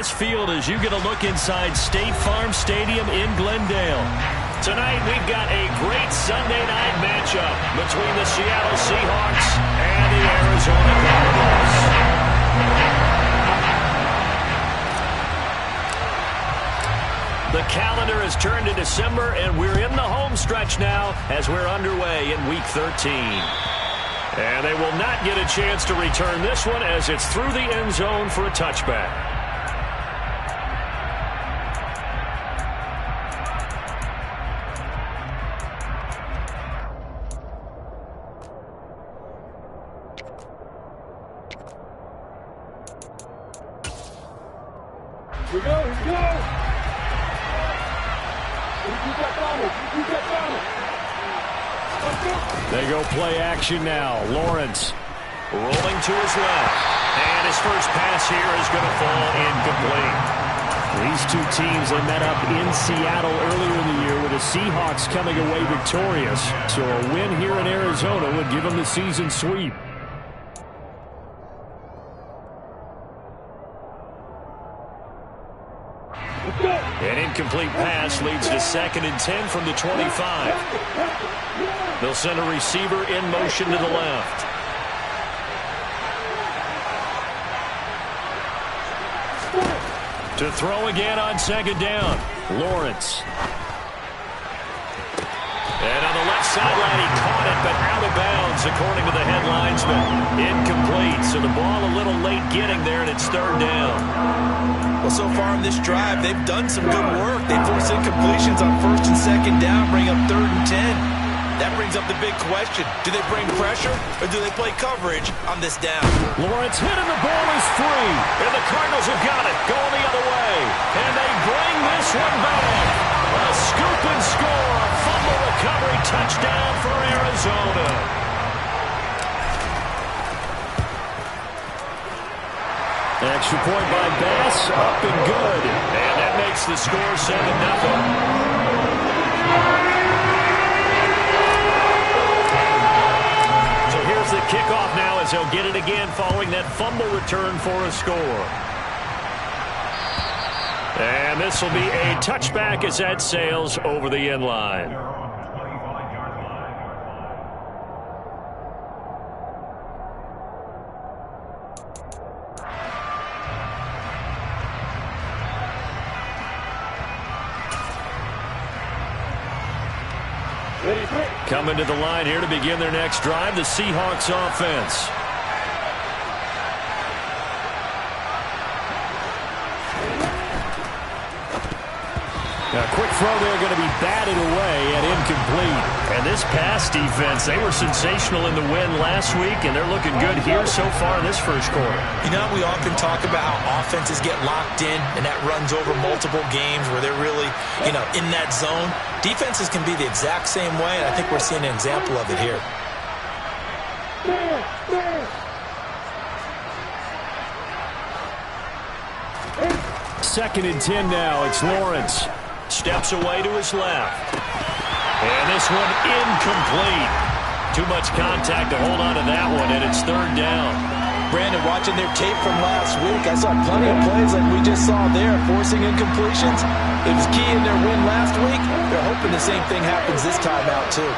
This field as you get a look inside State Farm Stadium in Glendale. Tonight we've got a great Sunday night matchup between the Seattle Seahawks and the Arizona Cardinals. The calendar has turned to December, and we're in the home stretch now as we're underway in Week 13. And they will not get a chance to return this one as it's through the end zone for a touchback. Here we go, here we go! They go play action now. Lawrence rolling to his left. And his first pass here is going to fall incomplete. These two teams, they met up in Seattle earlier in the year with the Seahawks coming away victorious. So a win here in Arizona would give them the season sweep. An incomplete pass leads to 2nd and 10 from the 25. They'll send a receiver in motion to the left. To throw again on 2nd down. Lawrence. And on the left sideline, he caught it, but out of bounds, according to the head linesman. Incomplete, so the ball a little late getting there, and it's 3rd down. Well, so far in this drive, they've done some good work. They force incompletions on 1st and 2nd down, bring up 3rd and 10. That brings up the big question. Do they bring pressure, or do they play coverage on this down? Lawrence hit, and the ball is free. And the Cardinals have got it, going the other way. And they bring this one back. A scoop and score, a fumble recovery touchdown for Arizona. Extra point by Bass, up and good. And that makes the score 7-0. So here's the kickoff now as they'll get it again following that fumble return for a score. And this will be a touchback as that sails over the end line. Coming to the line here to begin their next drive, the Seahawks offense. A quick throw there going to be batted away and incomplete. And this pass defense, they were sensational in the win last week, and they're looking good here so far in this first quarter. You know, we often talk about how offenses get locked in, and that runs over multiple games where they're really, in that zone. Defenses can be the exact same way, and I think we're seeing an example of it here. 2nd and 10 now. It's Lawrence. Steps away to his left. And this one incomplete. Too much contact to hold on to that one, and it's 3rd down. Brandon, watching their tape from last week, I saw plenty of plays like we just saw there, forcing incompletions. It was key in their win last week. They're hoping the same thing happens this time out, too.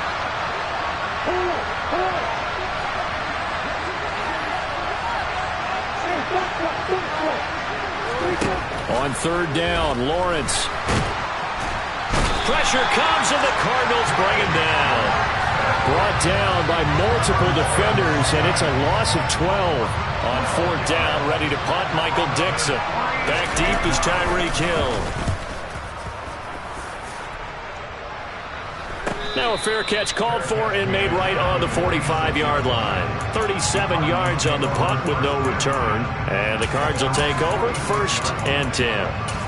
On 3rd down, Lawrence. Pressure comes, and the Cardinals bring him down. Brought down by multiple defenders, and it's a loss of 12. On 4th down, ready to punt, Michael Dixon. Back deep is Tyreek Hill. Now a fair catch called for and made right on the 45-yard line. 37 yards on the punt with no return. And the Cards will take over 1st and 10.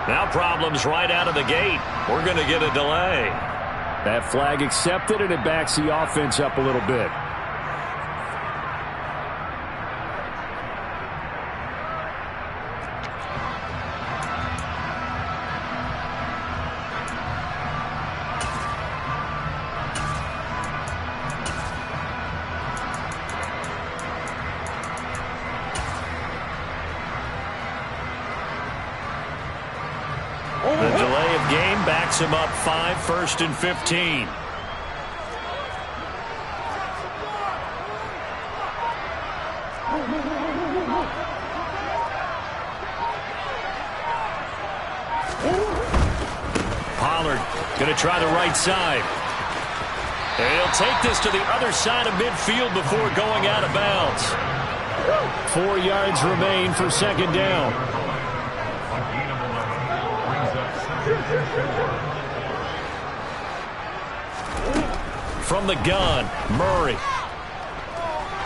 Now problems right out of the gate. We're going to get a delay. That flag accepted, and it backs the offense up a little bit. The delay of game backs him up 5, 1st and 15. Pollard going to try the right side. And he'll take this to the other side of midfield before going out of bounds. 4 yards remain for 2nd down. From the gun, Murray.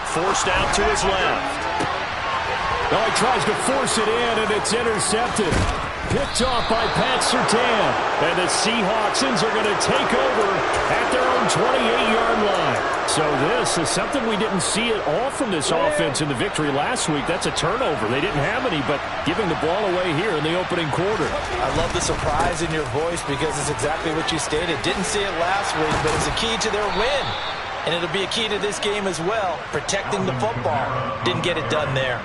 Forced out to his left. Oh, he tries to force it in, and it's intercepted. Picked off by Pat Surtain. And the Seahawksans are going to take over at their own 28-yard line. So this is something we didn't see at all from this offense in the victory last week. That's a turnover. They didn't have any, but giving the ball away here in the opening quarter. I love the surprise in your voice because it's exactly what you stated. Didn't see it last week, but it's a key to their win. And it'll be a key to this game as well, protecting the football. Didn't get it done there.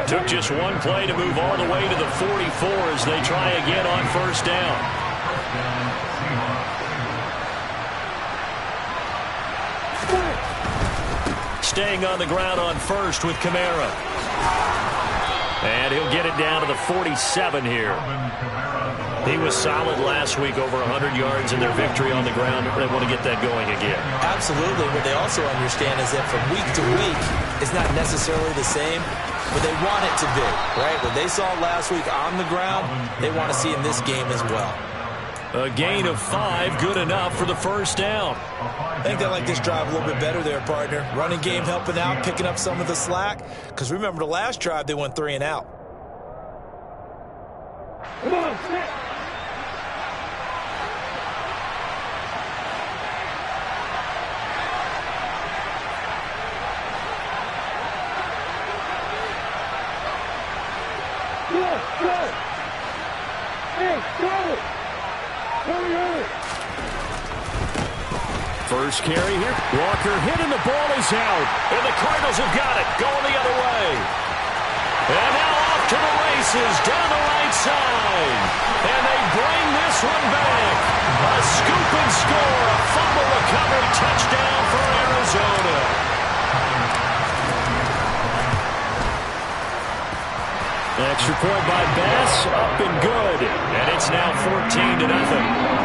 Took just one play to move all the way to the 44 as they try again on 1st down. Staying on the ground on 1st with Kamara. And he'll get it down to the 47 here. He was solid last week, over 100 yards in their victory on the ground. They want to get that going again. Absolutely. What they also understand is that from week to week, it's not necessarily the same, but they want it to be, right? What they saw last week on the ground, they want to see in this game as well. A gain of 5, good enough for the 1st down. I think they like this drive a little bit better there, partner. Running game helping out, picking up some of the slack. Because remember the last drive, they went 3 and out. Come on, sit. Go! Hey, go! Hurry! First carry here. Walker hit and the ball is out. And the Cardinals have got it. Going the other way. And now off to the races down the right side. And they bring this one back. A scoop and score. A fumble recovery touchdown for Arizona. Extra point by Bass, up and good. And it's now 14-0.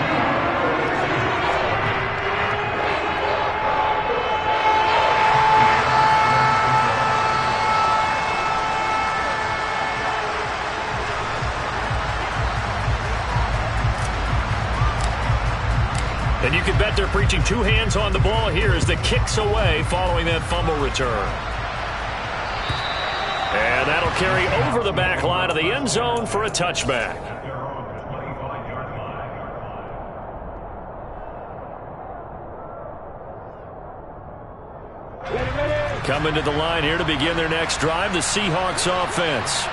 And you can bet they're preaching 2 hands on the ball here as the kick's away following that fumble return. And that'll carry over the back line of the end zone for a touchback. Coming to the line here to begin their next drive, the Seahawks offense.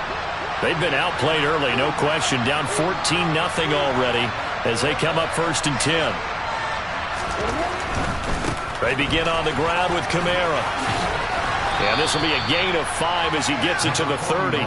They've been outplayed early, no question. Down 14-0 already as they come up 1st and 10. They begin on the ground with Kamara. And this will be a gain of 5 as he gets it to the 30.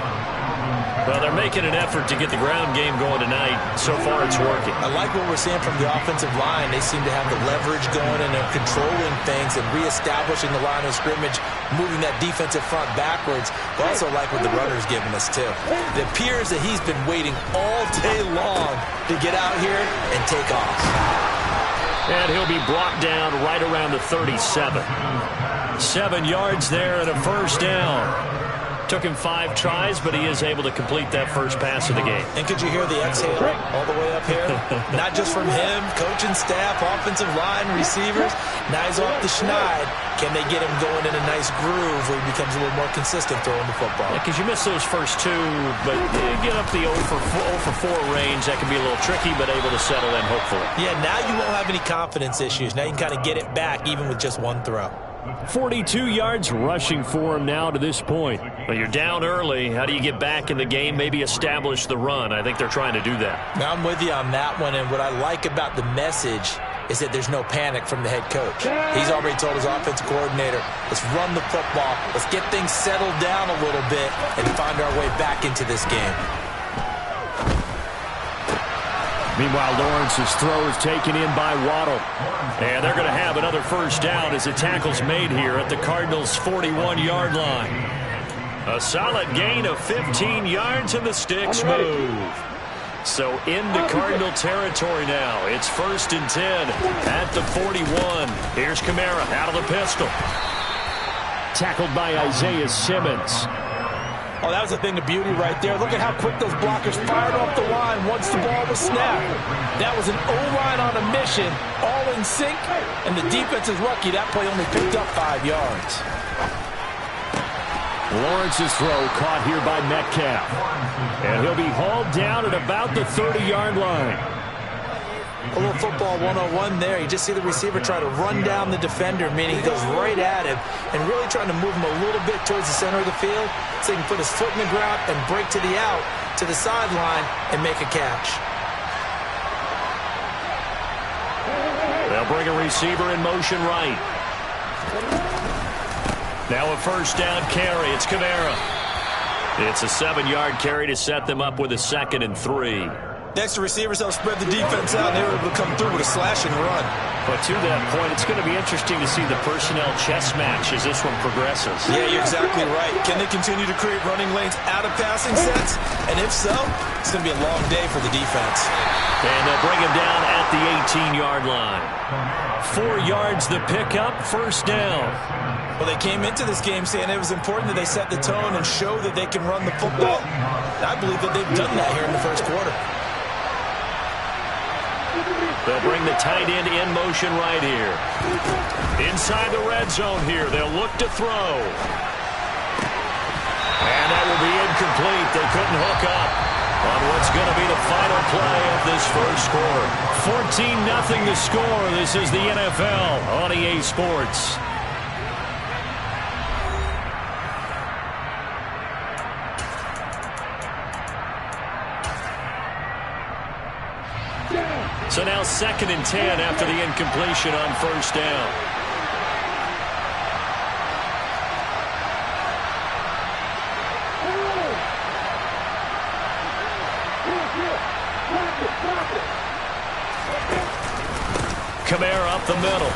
Well, they're making an effort to get the ground game going tonight. So far, it's working. I like what we're seeing from the offensive line. They seem to have the leverage going, and they're controlling things and reestablishing the line of scrimmage, moving that defensive front backwards. But also like what the runner's giving us, too. It appears that he's been waiting all day long to get out here and take off. And he'll be brought down right around the 37. 7 yards there and a 1st down. Took him 5 tries, but he is able to complete that first pass of the game. And could you hear the exhale all the way up here? Not just from him, coaching staff, offensive line, receivers. Now he's off the schneid. Can they get him going in a nice groove where he becomes a little more consistent throwing the football? Yeah, because you miss those first 2, but you get up the 0 for 4 range. That can be a little tricky, but able to settle in, hopefully. Yeah, now you won't have any confidence issues. Now you can kind of get it back even with just 1 throw. 42 yards rushing for him now to this point. Well, you're down early. How do you get back in the game? Maybe establish the run. I think they're trying to do that. Now I'm with you on that one, and what I like about the message is that there's no panic from the head coach. He's already told his offensive coordinator, let's run the football, let's get things settled down a little bit, and find our way back into this game. Meanwhile, Lawrence's throw is taken in by Waddle. And they're going to have another first down as the tackle's made here at the Cardinals' 41-yard line. A solid gain of 15 yards, and the sticks move. So into Cardinal territory now. It's 1st and 10 at the 41. Here's Kamara out of the pistol. Tackled by Isaiah Simmons. Oh, that was a thing of beauty right there. Look at how quick those blockers fired off the line once the ball was snapped. That was an O-line on a mission, all in sync, and the defense is lucky that play only picked up 5 yards. Lawrence's throw caught here by Metcalf. And he'll be hauled down at about the 30-yard line. A little football 101 there. You just see the receiver try to run down the defender, meaning he goes right at him and really trying to move him a little bit towards the center of the field so he can put his foot in the ground and break to the out, to the sideline, and make a catch. They'll bring a receiver in motion right. Now a first down carry. It's Kamara. It's a 7-yard carry to set them up with a 2nd and 3. Next, the receivers help spread the defense out, and they were able to come through with a slash and run. But to that point, it's going to be interesting to see the personnel chess match as this one progresses. Yeah, you're exactly right. Can they continue to create running lanes out of passing sets? And if so, it's going to be a long day for the defense. And they'll bring him down at the 18-yard line. 4 yards the pickup, first down. Well, they came into this game saying it was important that they set the tone and show that they can run the football. And I believe that they've done that here in the first quarter. They'll bring the tight end in motion right here. Inside the red zone here. They'll look to throw. And that will be incomplete. They couldn't hook up on what's going to be the final play of this first quarter. 14-0 the score. This is the NFL on EA Sports. So now 2nd and 10 after the incompletion on first down. Kamara up the middle.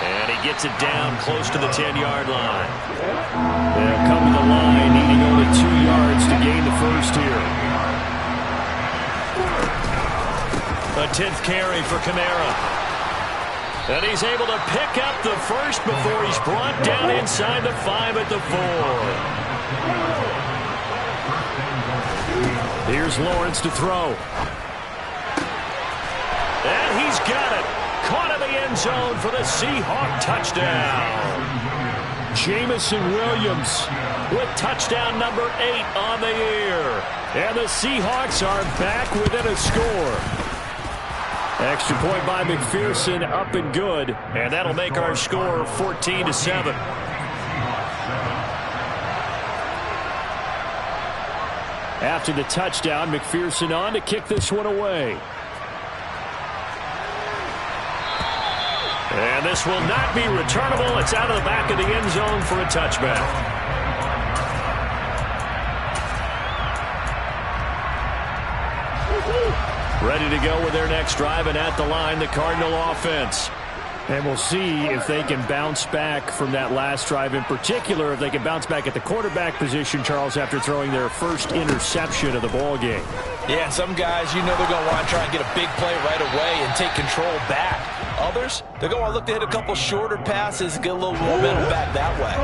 And he gets it down close to the 10-yard line. They'll come to the line, needing only 2 yards to gain the first here. A 10th carry for Kamara. And he's able to pick up the first before he's brought down inside the 5 at the 4. Here's Lawrence to throw. And he's got it. Caught in the end zone for the Seahawk touchdown. Jamison Williams with touchdown number 8 on the year. And the Seahawks are back within a score. Extra point by McPherson, up and good. And that'll make our score 14-7. After the touchdown, McPherson on to kick this one away. And this will not be returnable. It's out of the back of the end zone for a touchback. Ready to go with their next drive, and at the line, the Cardinal offense. And we'll see if they can bounce back from that last drive, in particular, if they can bounce back at the quarterback position, Charles, after throwing their first interception of the ball game. Yeah, and some guys, you know they're going to want to try and get a big play right away and take control back. Others, they're going to look to hit a couple shorter passes and get a little momentum back that way.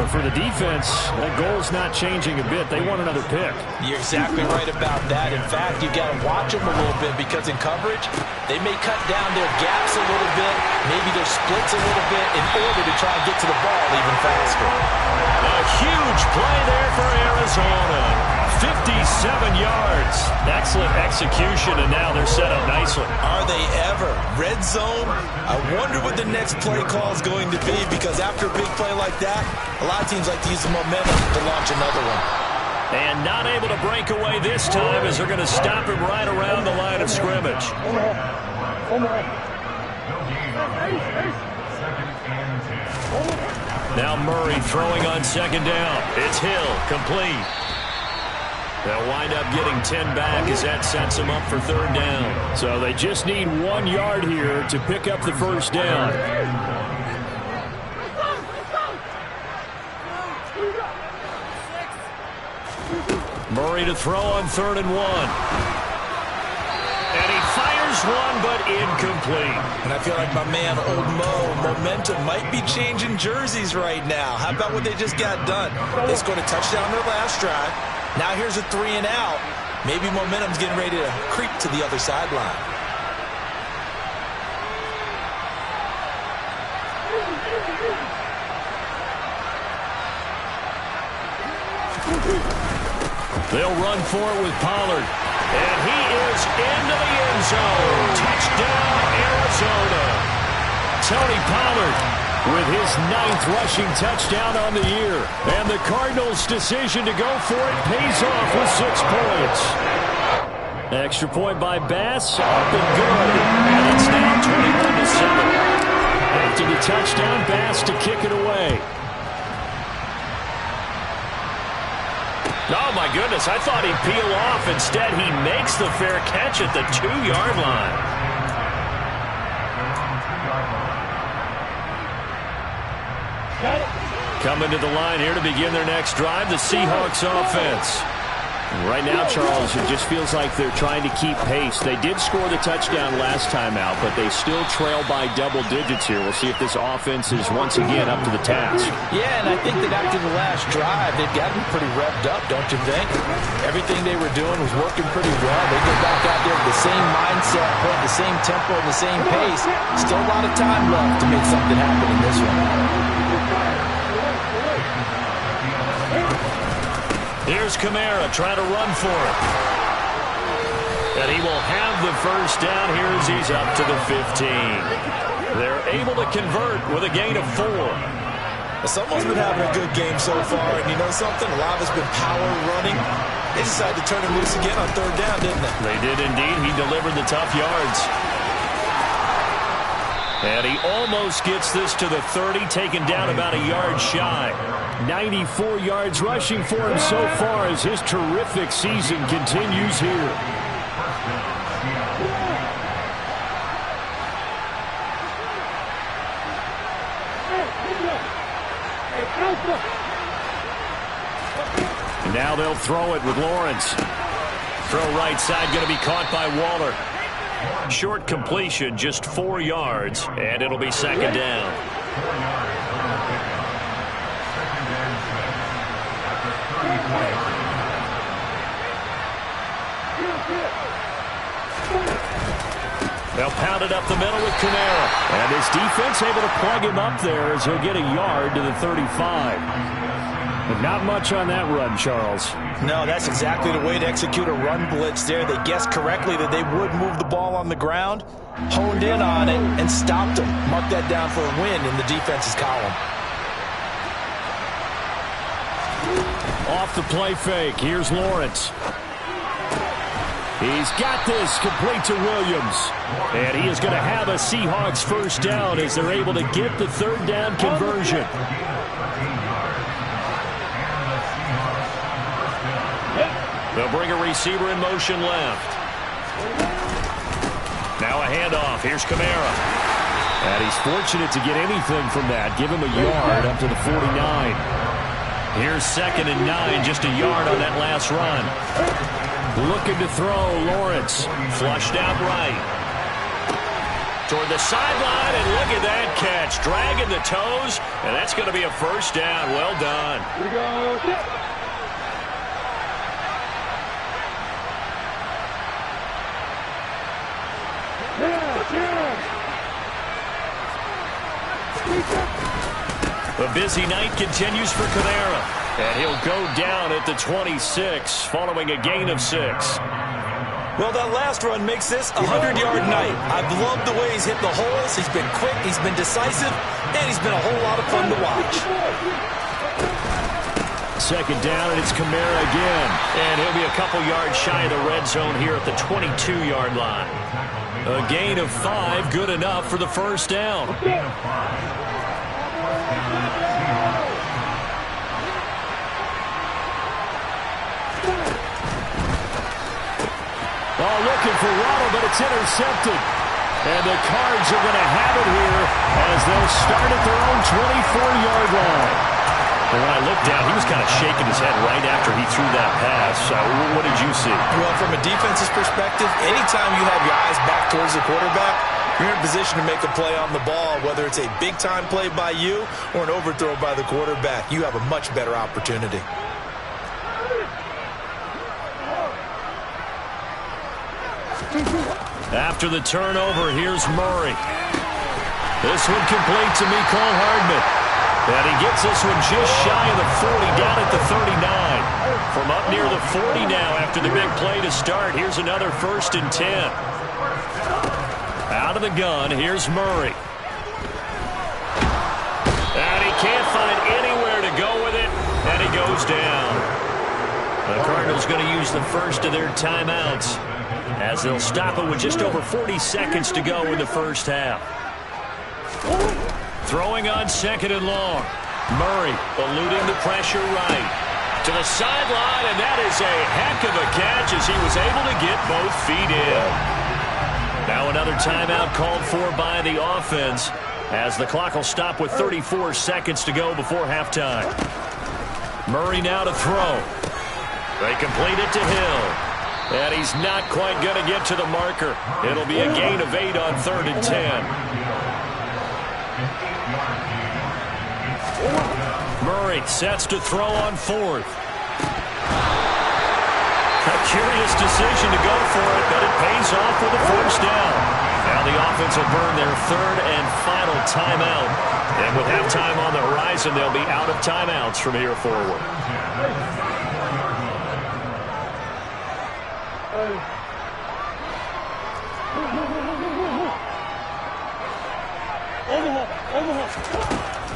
But for the defense, that goal's not changing a bit. They want another pick. You're exactly right about that. In fact, you've got to watch them a little bit because in coverage, they may cut down their gaps a little bit, maybe their splits a little bit in order to try and get to the ball even faster. A huge play there for Arizona. 57 yards. Excellent execution, and now they're set up nicely. Are they ever? Red zone? I wonder what the next play call is going to be, because after a big play like that, a lot of teams like to use the momentum to launch another one. And not able to break away this time as they're going to stop him right around the line of scrimmage. Now Murray throwing on second down. It's Hill, complete. They'll wind up getting 10 back as that sets them up for third down. So they just need 1 yard here to pick up the first down. Murray to throw on 3rd and 1. And he fires one, but incomplete. And I feel like my man, Old Mo, momentum might be changing jerseys right now. How about what they just got done? They scored a touchdown their last drive. Now here's a 3 and out. Maybe momentum's getting ready to creep to the other sideline. They'll run for it with Pollard. And he is into the end zone. Touchdown, Arizona. Tony Pollard with his 9th rushing touchdown on the year. And the Cardinals' decision to go for it pays off with 6 points. Extra point by Bass, up and good. And it's now 21-7. After the touchdown, Bass to kick it away. Oh, my goodness, I thought he'd peel off. Instead, he makes the fair catch at the 2-yard line. Coming to the line here to begin their next drive, the Seahawks offense. Right now, Charles, it just feels like they're trying to keep pace. They did score the touchdown last time out, but they still trail by double digits here. We'll see if this offense is once again up to the task. Yeah, and I think that after the last drive, they've gotten pretty revved up, don't you think? Everything they were doing was working pretty well. They get back out there with the same mindset, put the same tempo, and the same pace. Still a lot of time left to make something happen in this one. Here's Kamara trying to run for it. And he will have the first down here as he's up to the 15. They're able to convert with a gain of 4. Someone's been having a good game so far, and you know something? A lot of it's been power running. They decided to turn him loose again on 3rd down, didn't they? They did indeed. He delivered the tough yards. And he almost gets this to the 30, taken down about a yard shy. 94 yards rushing for him so far as his terrific season continues here. Now they'll throw it with Lawrence. Throw right side, going to be caught by Waller. Short completion, just 4 yards, and it'll be second down. They'll pound it up the middle with Kamara. And his defense able to plug him up there as he'll get a yard to the 35. But not much on that run, Charles. No, that's exactly the way to execute a run blitz there. They guessed correctly that they would move the ball on the ground, honed in on it, and stopped them. Mark that down for a win in the defense's column. Off the play fake, here's Lawrence. He's got this complete to Williams. And he is going to have a Seahawks first down as they're able to get the 3rd down conversion. They'll bring a receiver in motion left. Now a handoff. Here's Kamara. And he's fortunate to get anything from that. Give him a yard up to the 49. Here's 2nd and 9, just a yard on that last run. Looking to throw, Lawrence. Flushed out right. toward the sideline, and look at that catch. Dragging the toes, and that's going to be a first down. Well done. Here we go. Set. The busy night continues for Kamara, and he'll go down at the 26 following a gain of 6. Well, that last run makes this a 100-yard night. I've loved the way he's hit the holes. He's been quick, he's been decisive, and he's been a whole lot of fun to watch. Second down, and it's Kamara again. And he'll be a couple yards shy of the red zone here at the 22-yard line. A gain of 5, good enough for the first down. Oh, looking for Waddle, but it's intercepted. And the Cards are going to have it here as they'll start at their own 24-yard line. And when I looked down, he was kind of shaking his head right after he threw that pass. What did you see? Well, from a defense's perspective, anytime you have your eyes back towards the quarterback, you're in a position to make a play on the ball, whether it's a big-time play by you or an overthrow by the quarterback. You have a much better opportunity. After the turnover, here's Murray. This one complete to Mecole Hardman. And he gets this one just shy of the 40, down at the 39. From up near the 40 now after the big play to start. Here's another 1st and 10. Out of the gun, here's Murray. And he can't find anywhere to go with it, and he goes down. The Cardinals going to use the first of their timeouts as they'll stop it with just over 40 seconds to go in the first half. Throwing on 2nd and long. Murray eluding the pressure right. To the sideline, and that is a heck of a catch as he was able to get both feet in. Now another timeout called for by the offense as the clock will stop with 34 seconds to go before halftime. Murray now to throw. They complete it to Hill. And he's not quite going to get to the marker. It'll be a gain of 8 on 3rd and 10. Murray sets to throw on 4th. A curious decision to go for it, but it pays off with a first down. Now the offense will burn their 3rd and final timeout. And with halftime on the horizon, they'll be out of timeouts from here forward.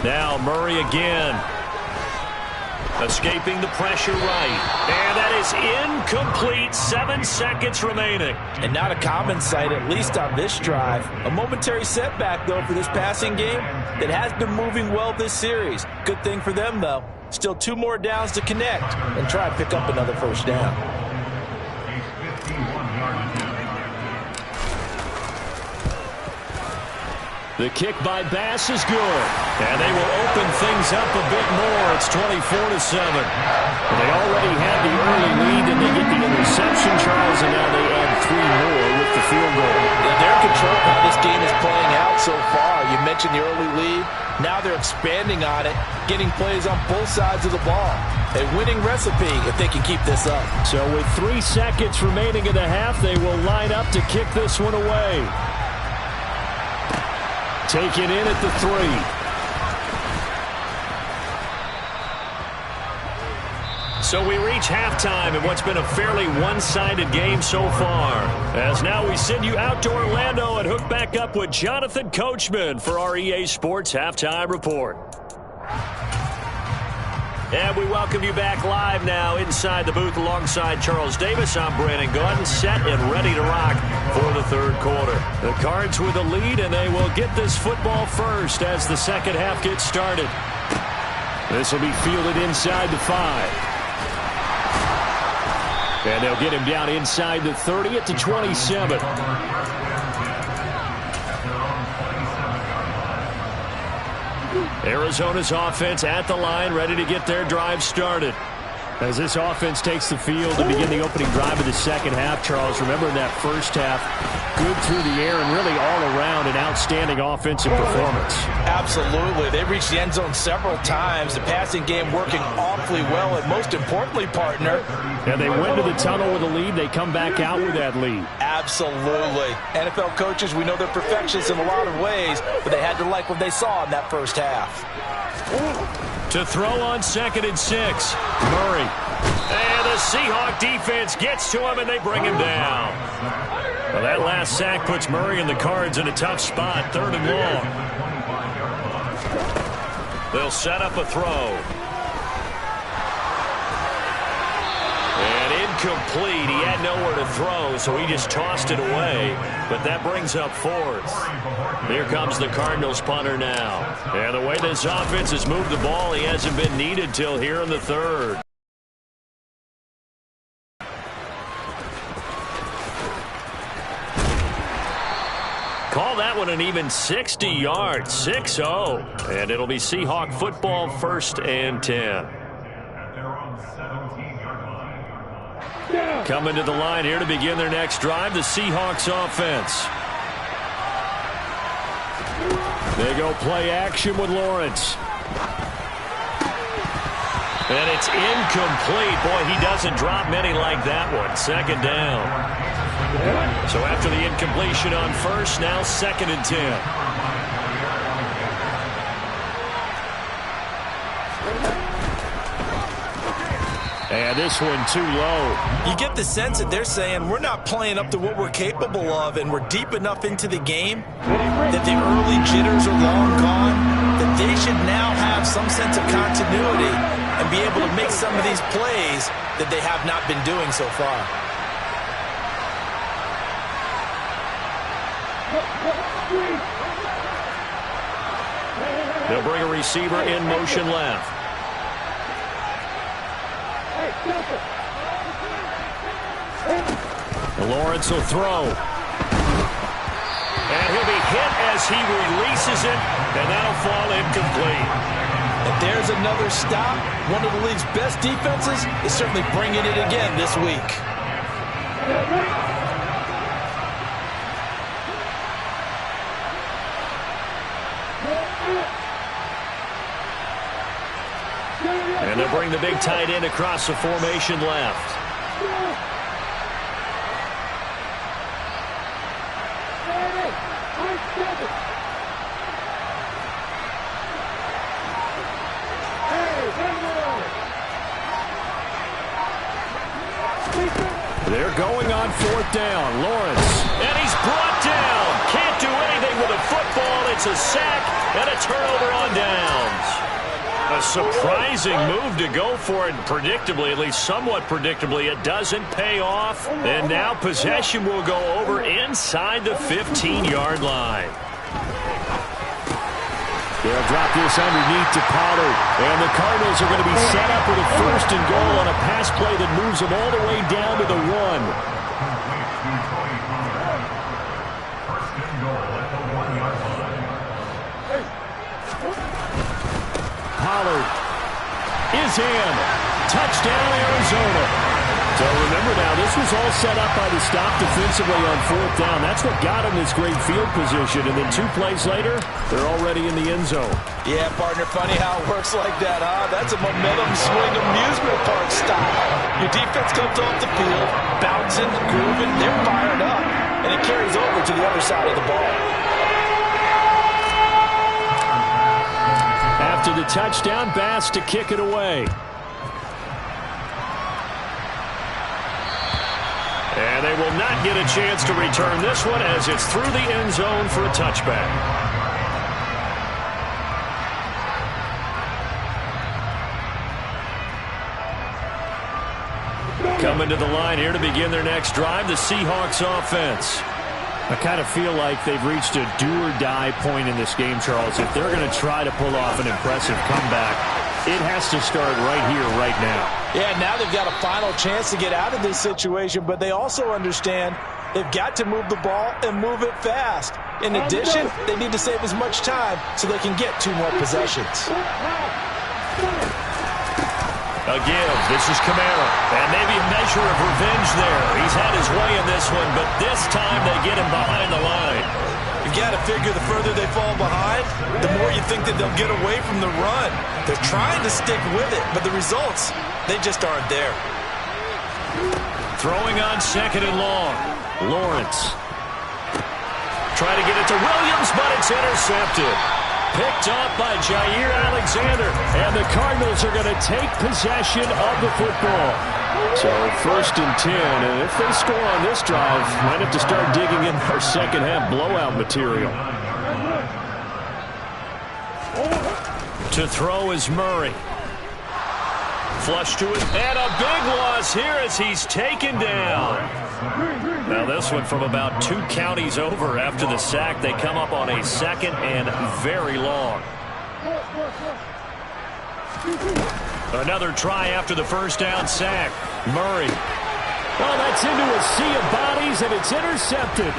Now Murray again. Escaping the pressure right. And that is incomplete. 7 seconds remaining. And not a common sight, at least on this drive. A momentary setback, though, for this passing game that has been moving well this series. Good thing for them, though. Still 2 more downs to connect and try to pick up another first down. The kick by Bass is good. And they will open things up a bit more. It's 24-7. They already had the early lead, and they get the interception, Charles, and now they add 3 more with the field goal. Yeah, they're in control of how this game is playing out so far. You mentioned the early lead. Now they're expanding on it, getting plays on both sides of the ball. A winning recipe if they can keep this up. So with 3 seconds remaining in the half, they will line up to kick this one away. Taken in at the 3. So we reach halftime in what's been a fairly one-sided game so far. As now we send you out to Orlando and hook back up with Jonathan Coachman for our EA Sports Halftime Report. And we welcome you back live now inside the booth alongside Charles Davis. I'm Brandon Gaudin, set and ready to rock for the 3rd quarter. The Cards with a lead, and they will get this football first as the second half gets started. This will be fielded inside the 5. And they'll get him down inside the 30 at the 27. Arizona's offense at the line, ready to get their drive started. As this offense takes the field to begin the opening drive of the second half, Charles, remember in that first half, good through the air and really all around an outstanding offensive performance. Absolutely. They reached the end zone several times. The passing game working awfully well, and most importantly, partner. And they went to the tunnel with a lead. They come back out with that lead. Absolutely. NFL coaches, we know they're perfectionists in a lot of ways, but they had to like what they saw in that first half. To throw on 2nd and 6. Murray. And the Seahawk defense gets to him, and they bring him down. Well, that last sack puts Murray and the Cards in a tough spot, 3rd and long. They'll set up a throw. And incomplete. He had nowhere to throw, so he just tossed it away. But that brings up 4th. Here comes the Cardinals punter now. And the way this offense has moved the ball, he hasn't been needed till here in the 3rd. Call that one an even 60 yards, 6-0. And it'll be Seahawk football, 1st and 10. Coming to the line here to begin their next drive, the Seahawks offense. They go play action with Lawrence. And it's incomplete. Boy, he doesn't drop many like that one. 2nd down. So after the incompletion on 1st, now 2nd and 10. And this one too low. You get the sense that they're saying we're not playing up to what we're capable of, and we're deep enough into the game that the early jitters are long gone, that they should now have some sense of continuity and be able to make some of these plays that they have not been doing so far. They'll bring a receiver in motion left. Lawrence will throw. And he'll be hit as he releases it, and that'll fall incomplete. If there's another stop, one of the league's best defenses is certainly bringing it again this week. And they'll bring the big tight end across the formation left. They're going on 4th down. Lawrence. And he's brought down. Can't do anything with a football. It's a sack and a turnover on downs. A surprising move to go for it. Predictably, at least somewhat predictably, it doesn't pay off. And now possession will go over inside the 15-yard line. They'll drop this underneath to Pollard. And the Cardinals are going to be set up with a 1st and goal on a pass play that moves them all the way down to the 1. Pollard is in. Touchdown, Arizona. So remember now, this was all set up by the stop defensively on 4th down. That's what got them this great field position. And then 2 plays later, they're already in the end zone. Yeah, partner, funny how it works like that, huh? That's a momentum swing amusement park style. Your defense comes off the field, bouncing, grooving, they're fired up, and it carries over to the other side of the ball. After the touchdown, Bass to kick it away. And they will not get a chance to return this one as it's through the end zone for a touchback. Coming to the line here to begin their next drive, the Seahawks offense. I kind of feel like they've reached a do-or-die point in this game, Charles. If they're going to try to pull off an impressive comeback, it has to start right here, right now. Yeah, now they've got a final chance to get out of this situation, but they also understand they've got to move the ball and move it fast. In addition, they need to save as much time so they can get 2 more possessions. A give. This is Kamara. And maybe a measure of revenge there. He's had his way in this one, but this time they get him behind the line. You've got to figure the further they fall behind, the more you think that they'll get away from the run. They're trying to stick with it, but the results, they just aren't there. Throwing on 2nd and long. Lawrence. Trying to get it to Williams, but it's intercepted. Picked up by Jair Alexander. And the Cardinals are going to take possession of the football. So 1st and 10. And if they score on this drive, might have to start digging in our second half blowout material. To throw is Murray. Flush to it. And a big loss here as he's taken down. Now this one from about 2 counties over after the sack. They come up on a 2nd and very long. Another try after the 1st down sack. Murray. Oh, that's into a sea of bodies, and it's intercepted.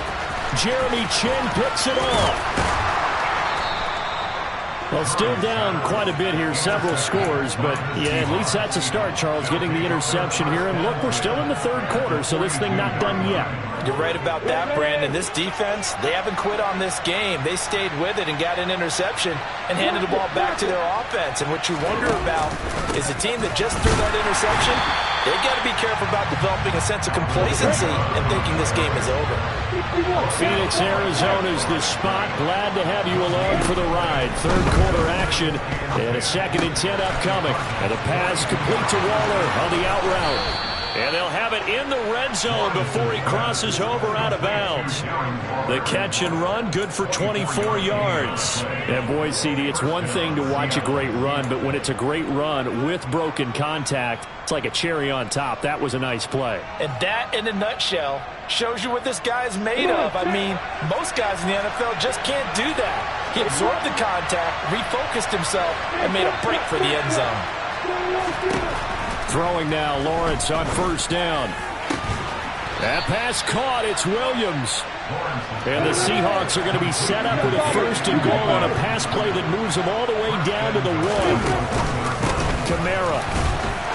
Jeremy Chinn picks it off. Well, still down quite a bit here, several scores, but yeah, at least that's a start, Charles, getting the interception here. And look, we're still in the 3rd quarter, so this thing not done yet. You're right about that, Brandon. This defense, they haven't quit on this game. They stayed with it and got an interception and handed the ball back to their offense. And what you wonder about is a team that just threw that interception, they've got to be careful about developing a sense of complacency and thinking this game is over. Phoenix, Arizona is the spot. Glad to have you along for the ride. 3rd quarter action and a 2nd and 10 upcoming. And a pass complete to Waller on the out route. And they'll have it in the red zone before he crosses over out of bounds. The catch and run, good for 24 yards. And boy, CD, it's one thing to watch a great run, but when it's a great run with broken contact, it's like a cherry on top. That was a nice play. And that, in a nutshell, shows you what this guy is made of. I mean, most guys in the NFL just can't do that. He absorbed the contact, refocused himself, and made a break for the end zone. Throwing now, Lawrence on 1st down. That pass caught, it's Williams. And the Seahawks are going to be set up with a 1st and goal on a pass play that moves them all the way down to the 1. Kamara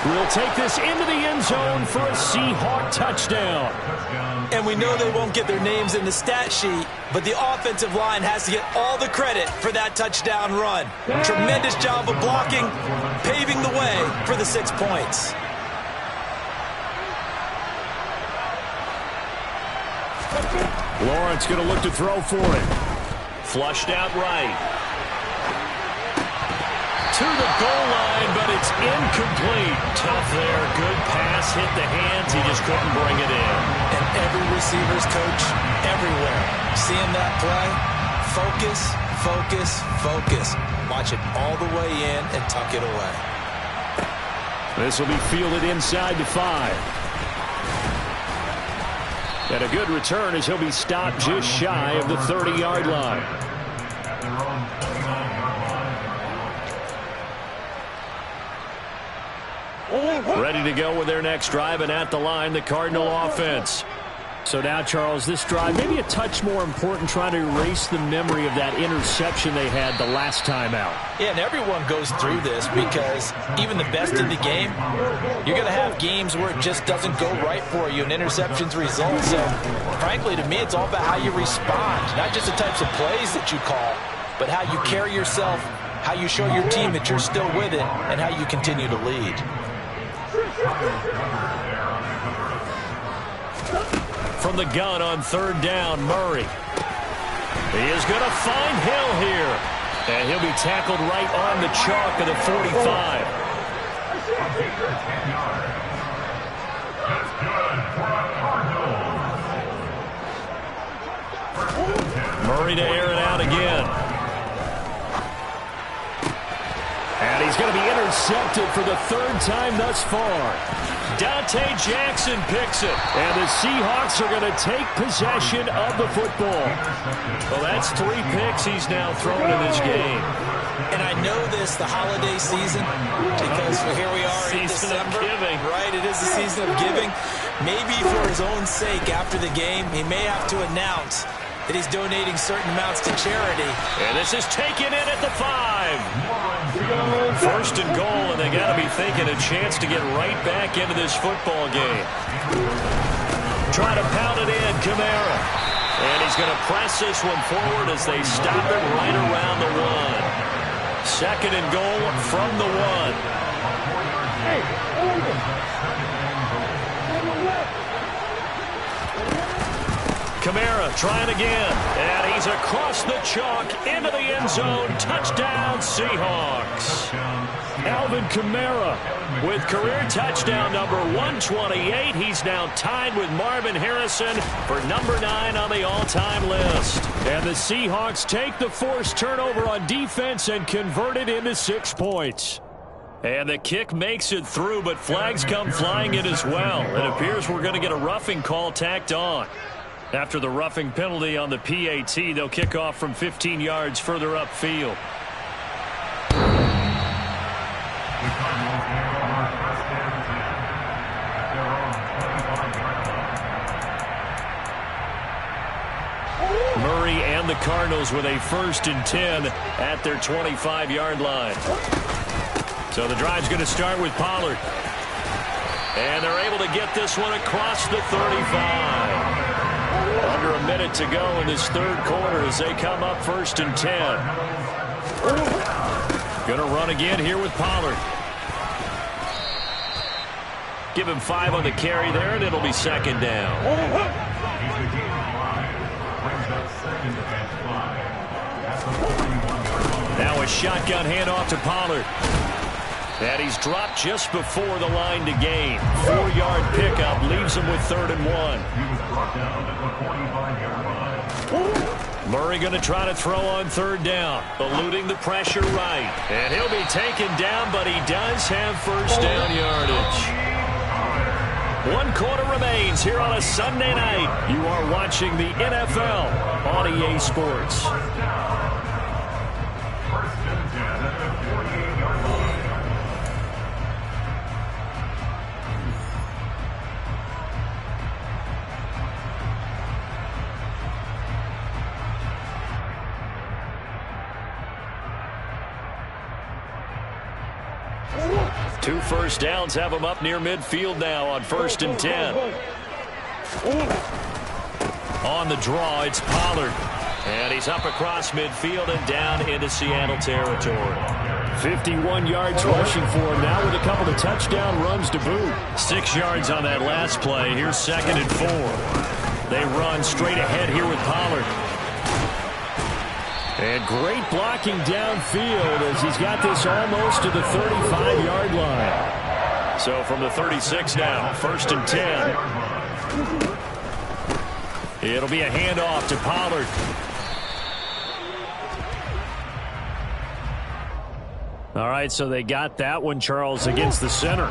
will take this into the end zone for a Seahawk touchdown. And we know they won't get their names in the stat sheet, but the offensive line has to get all the credit for that touchdown run. Tremendous job of blocking, paving the way for the 6 points. Lawrence going to look to throw for it. Flushed out right. To the goal line, but it's incomplete. Tough there. Good pass. Hit the hands. He just couldn't bring it in. And every receiver's coach everywhere. Seeing that play, focus, focus, focus. Watch it all the way in and tuck it away. This will be fielded inside the 5. And a good return as he'll be stopped just shy of the 30-yard line. Ready to go with their next drive, and at the line, the Cardinal offense. So now, Charles, this drive maybe a touch more important, trying to erase the memory of that interception they had the last time out. Yeah, and everyone goes through this because even the best in the game, you're going to have games where it just doesn't go right for you, and interceptions result. So, frankly, to me, it's all about how you respond, not just the types of plays that you call, but how you carry yourself, how you show your team that you're still with it, and how you continue to lead. From the gun on 3rd down, Murray. He is going to find Hill here. And he'll be tackled right on the chalk of the 45. Murray to air it out again. And he's going to be intercepted for the 3rd time thus far. Dante Jackson picks it. And the Seahawks are going to take possession of the football. Well, that's 3 picks he's now thrown in this game. And I know this, the holiday season, because here we are in December. Right, it is the season of giving. Maybe for his own sake after the game, he may have to announce that he's donating certain amounts to charity. And this is taken in at the 5. First and goal, and they got to be thinking a chance to get right back into this football game. Try to pound it in, Kamara. And he's going to press this one forward as they stop it right around the 1. Second and goal from the 1. Kamara trying again, and he's across the chalk into the end zone. Touchdown, Seahawks. Alvin Kamara with career touchdown number 128. He's now tied with Marvin Harrison for number 9 on the all-time list. And the Seahawks take the forced turnover on defense and convert it into 6 points. And the kick makes it through, but flags come flying in as well. It appears we're going to get a roughing call tacked on. After the roughing penalty on the PAT, they'll kick off from 15 yards further upfield. Murray and the Cardinals with a 1st and 10 at their 25-yard line. So the drive's going to start with Pollard. And they're able to get this one across the 35. Under a minute to go in this third quarter as they come up 1st and 10. Going to run again here with Pollard. Give him 5 on the carry there, and it'll be 2nd down. Now a shotgun handoff to Pollard. And he's dropped just before the line to gain. 4-yard pickup leaves him with 3rd and 1. Murray going to try to throw on 3rd down, eluding the pressure right. And he'll be taken down, but he does have 1st down yardage. 1 quarter remains here on a Sunday night. You are watching the NFL on EA Sports. Two first downs have him up near midfield now on 1st and 10. On the draw, it's Pollard. And he's up across midfield and down into Seattle territory. 51 yards rushing for him now with a couple of touchdown runs to boot. 6 yards on that last play. Here's 2nd and 4. They run straight ahead here with Pollard. And great blocking downfield as he's got this almost to the 35-yard line. So from the 36 now, 1st and 10. It'll be a handoff to Pollard. All right, so they got that one, Charles, against the center.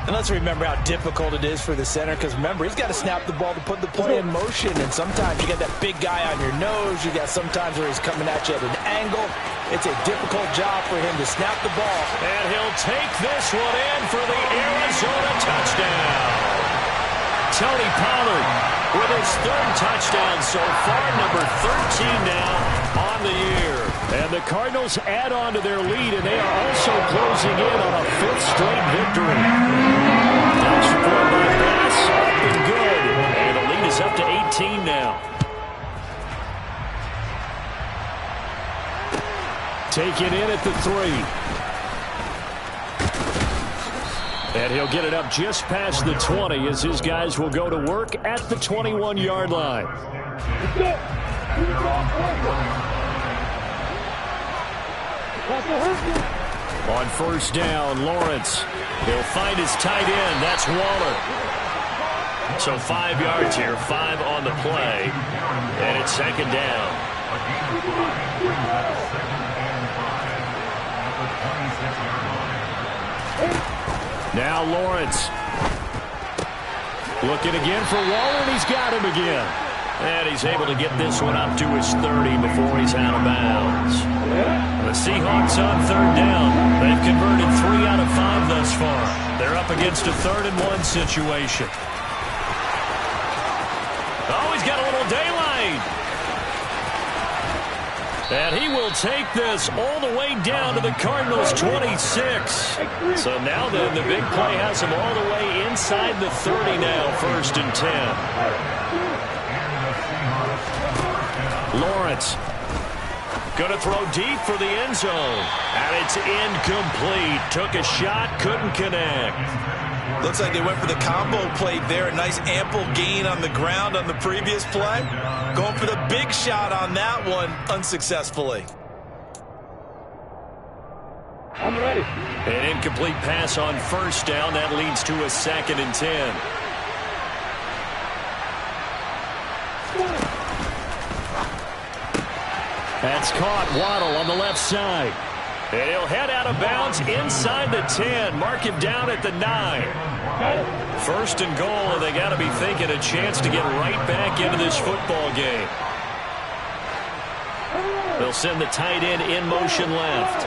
And let's remember how difficult it is for the center, because remember, he's got to snap the ball to put the play in motion, and sometimes you got that big guy on your nose. You got sometimes where he's coming at you at an angle. It's a difficult job for him to snap the ball. And he'll take this one in for the Arizona touchdown. Tony Pollard with his 3rd touchdown so far, number 13 now on the year. And the Cardinals add on to their lead, and they are also closing in on a 5th straight victory. Down support by Bass, up and good. And the lead is up to 18 now. Taken in at the 3. And he'll get it up just past the 20 as his guys will go to work at the 21-yard line. On 1st down, Lawrence. He'll find his tight end. That's Waller. So 5 yards here, 5 on the play. And it's 2nd down. Now Lawrence. Looking again for Waller, and he's got him again. And he's able to get this one up to his 30 before he's out of bounds. The Seahawks on 3rd down. They've converted 3 out of 5 thus far. They're up against a 3rd and 1 situation. Oh, he's got a little daylight. And he will take this all the way down to the Cardinals' 26. So now then, the big play has him all the way inside the 30 now, 1st and 10. Lawrence going to throw deep for the end zone. And it's incomplete. Took a shot, couldn't connect. Looks like they went for the combo play there. A nice ample gain on the ground on the previous play. Going for the big shot on that one unsuccessfully. I'm ready. An incomplete pass on 1st down. That leads to a 2nd and 10. That's caught. Waddle on the left side. And he'll head out of bounds inside the 10. Mark him down at the 9. 1st and goal, and they got to be thinking a chance to get right back into this football game. They'll send the tight end in motion left.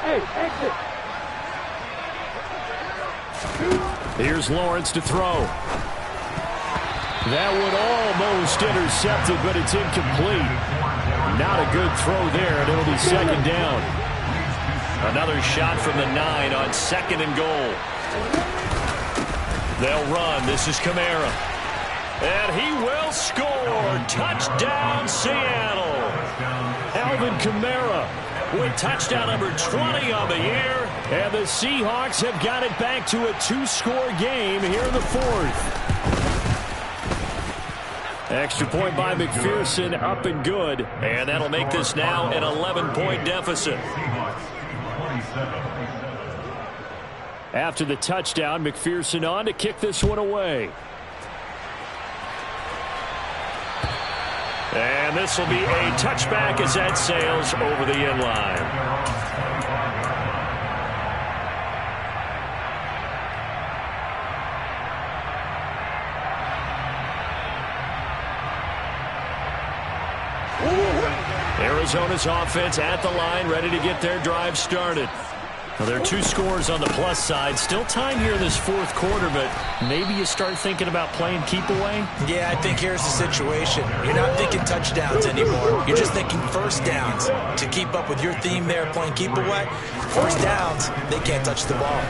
Hey, exit. Here's Lawrence to throw. That one almost intercepted, but it's incomplete. Not a good throw there, and it'll be 2nd down. Another shot from the 9 on 2nd and goal. They'll run. This is Kamara. And he will score. Touchdown, Seattle. Alvin Kamara with touchdown number 20 on the year. And the Seahawks have got it back to a 2-score game here in the 4th. Extra point by McPherson, up and good. And that'll make this now an 11-point deficit. After the touchdown, McPherson on to kick this one away. And this will be a touchback as that sails over the end line. Arizona's offense at the line, ready to get their drive started. Well, there are 2 scores on the plus side. Still time here in this 4th quarter, but maybe you start thinking about playing keep away? Yeah, I think here's the situation. You're not thinking touchdowns anymore. You're just thinking 1st downs. To keep up with your theme there, playing keep away, 1st downs, they can't touch the ball.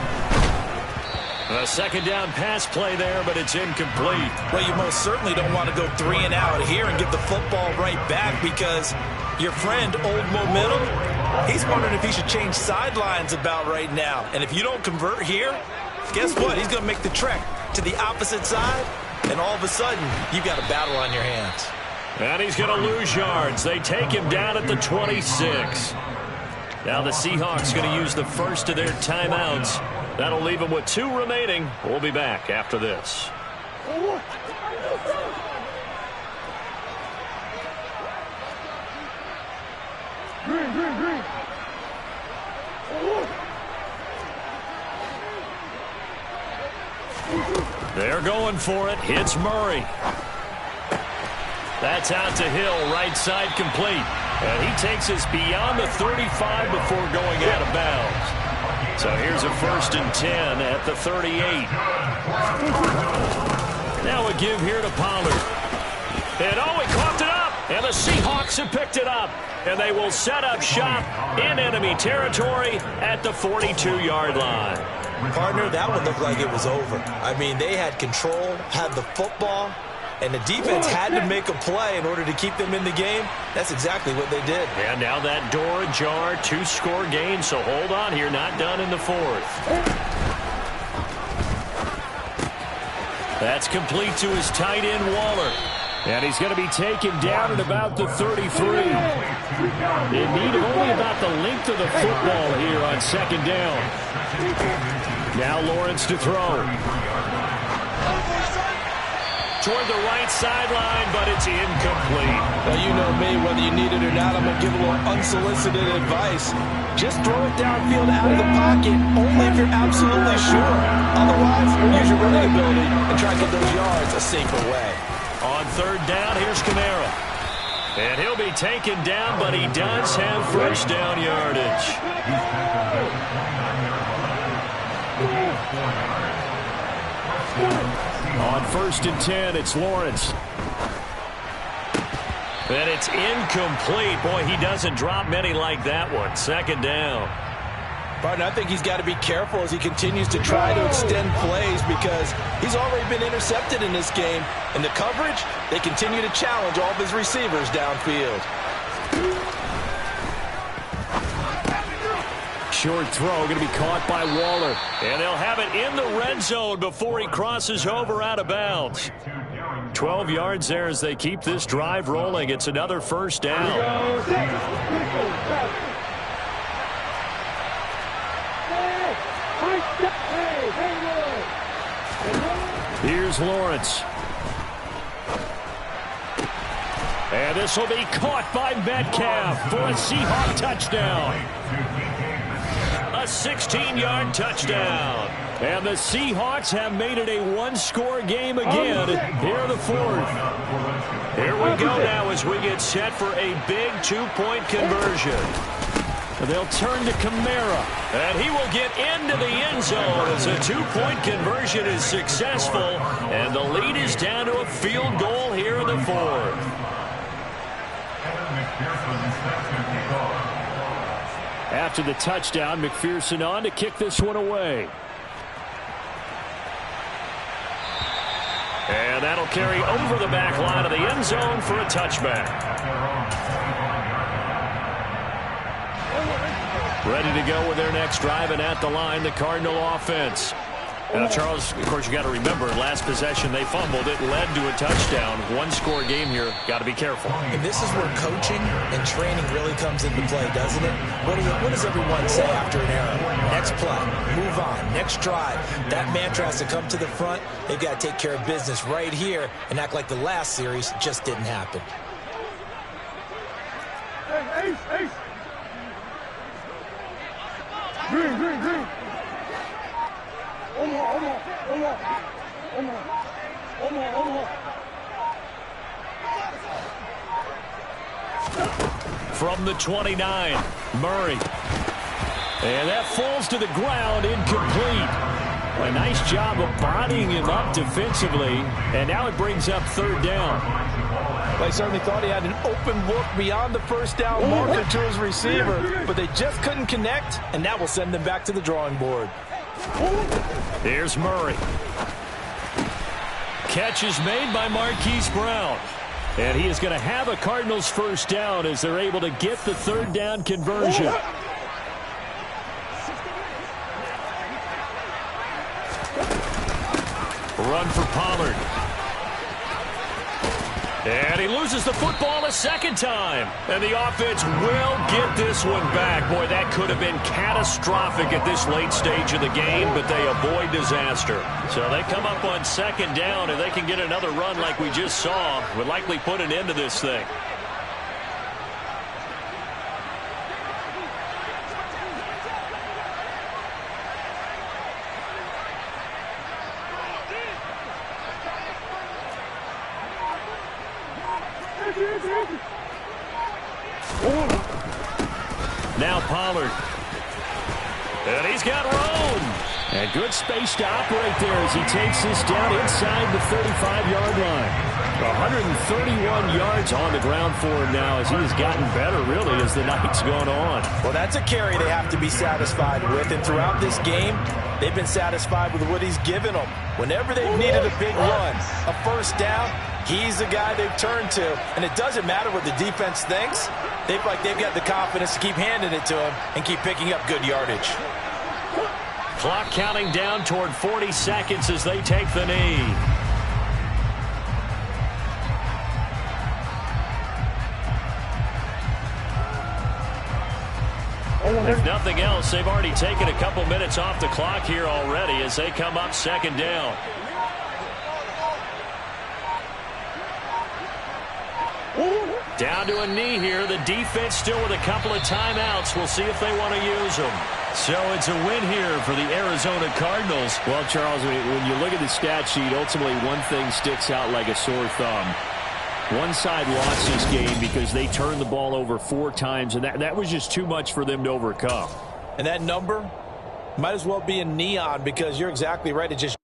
A 2nd down pass play there, but it's incomplete. Well, you most certainly don't want to go 3 and out here and get the football right back, because your friend, Old Momentum, he's wondering if he should change sidelines about right now. And if you don't convert here, guess what? He's going to make the trek to the opposite side, and all of a sudden, you've got a battle on your hands. And he's going to lose yards. They take him down at the 26. Now the Seahawks going to use the first of their timeouts. That'll leave them with 2 remaining. We'll be back after this. Green, green, green. They're going for it. Hits Murray. That's out to Hill. Right side complete. And he takes us beyond the 35 before going out of bounds. So here's a 1st and 10 at the 38. Now a give here to Pollard. And oh, he coughed it up. And the Seahawks have picked it up. And they will set up shop in enemy territory at the 42-yard line. Partner, that one looked like it was over. I mean, they had control, had the football, and the defense had to make a play in order to keep them in the game. That's exactly what they did. And now that door ajar, 2-score game, so hold on here, not done in the 4th. That's complete to his tight end, Waller. And he's going to be taken down at about the 33. In need of only about the length of the football here on 2nd down. Now Lawrence to throw. Toward the right sideline, but it's incomplete. Well, you know me, whether you need it or not, I'm going to give a little unsolicited advice. Just throw it downfield out of the pocket, only if you're absolutely sure. Otherwise, use your running ability and try to get those yards a safer way. On 3rd down, here's Kamara. And he'll be taken down, but he does have 1st down yardage. On 1st and 10, it's Lawrence. And it's incomplete. Boy, he doesn't drop many like that one. 2nd down. Barton, I think he's got to be careful as he continues to try to extend plays because he's already been intercepted in this game. And the coverage, they continue to challenge all of his receivers downfield. Short throw going to be caught by Waller. And they'll have it in the red zone before he crosses over out of bounds. 12 yards there as they keep this drive rolling. It's another 1st down. Here's Lawrence. And this will be caught by Metcalf for a Seahawk touchdown. A 16-yard touchdown. And the Seahawks have made it a one-score game again here in the 4th. Here we go now as we get set for a big 2-point conversion. And they'll turn to Kamara. And he will get into the end zone as a 2-point conversion is successful. And the lead is down to a field goal here in the 4th. After the touchdown, McPherson on to kick this one away. And that'll carry over the back line of the end zone for a touchback. Ready to go with their next drive, and at the line, the Cardinal offense. Now, Charles, of course, you got to remember, last possession they fumbled. It led to a touchdown. One-score game here. Got to be careful. And this is where coaching and training really comes into play, doesn't it? What does everyone say after an error? Next play, move on, next drive. That mantra has to come to the front. They've got to take care of business right here and act like the last series just didn't happen. Hey, Ace, Ace. Green, green, green. From the 29, Murray. And that falls to the ground, incomplete. A nice job of bodying him up defensively, and now it brings up 3rd down. They certainly thought he had an open look beyond the 1st down marker to his receiver, but they just couldn't connect, and that will send them back to the drawing board. Here's Murray. Catch is made by Marquise Brown. And he is going to have a Cardinals 1st down as they're able to get the 3rd down conversion. Run for Pollard. And he loses the football a 2nd time. And the offense will get this one back. Boy, that could have been catastrophic at this late stage of the game, but they avoid disaster. So they come up on 2nd down, and they can get another run like we just saw. Would likely put an end to this thing. Now Pollard. And he's got room. And good space to operate there as he takes this down inside the 35-yard line. 131 yards on the ground for him now as he has gotten better, really, as the night's gone on. Well, that's a carry they have to be satisfied with. And throughout this game, they've been satisfied with what he's given them. Whenever they've needed a big run, a 1st down, he's the guy they've turned to. And it doesn't matter what the defense thinks. They've got the confidence to keep handing it to him and keep picking up good yardage. Clock counting down toward 40 seconds as they take the knee. If nothing else, they've already taken a couple minutes off the clock here already as they come up 2nd down. Down to a knee here. The defense still with a couple of timeouts. We'll see if they want to use them. So it's a win here for the Arizona Cardinals. Well, Charles, when you look at the stat sheet, ultimately one thing sticks out like a sore thumb. One side lost this game because they turned the ball over 4 times, and that was just too much for them to overcome. And that number, Might as well be in neon because you're exactly right. It just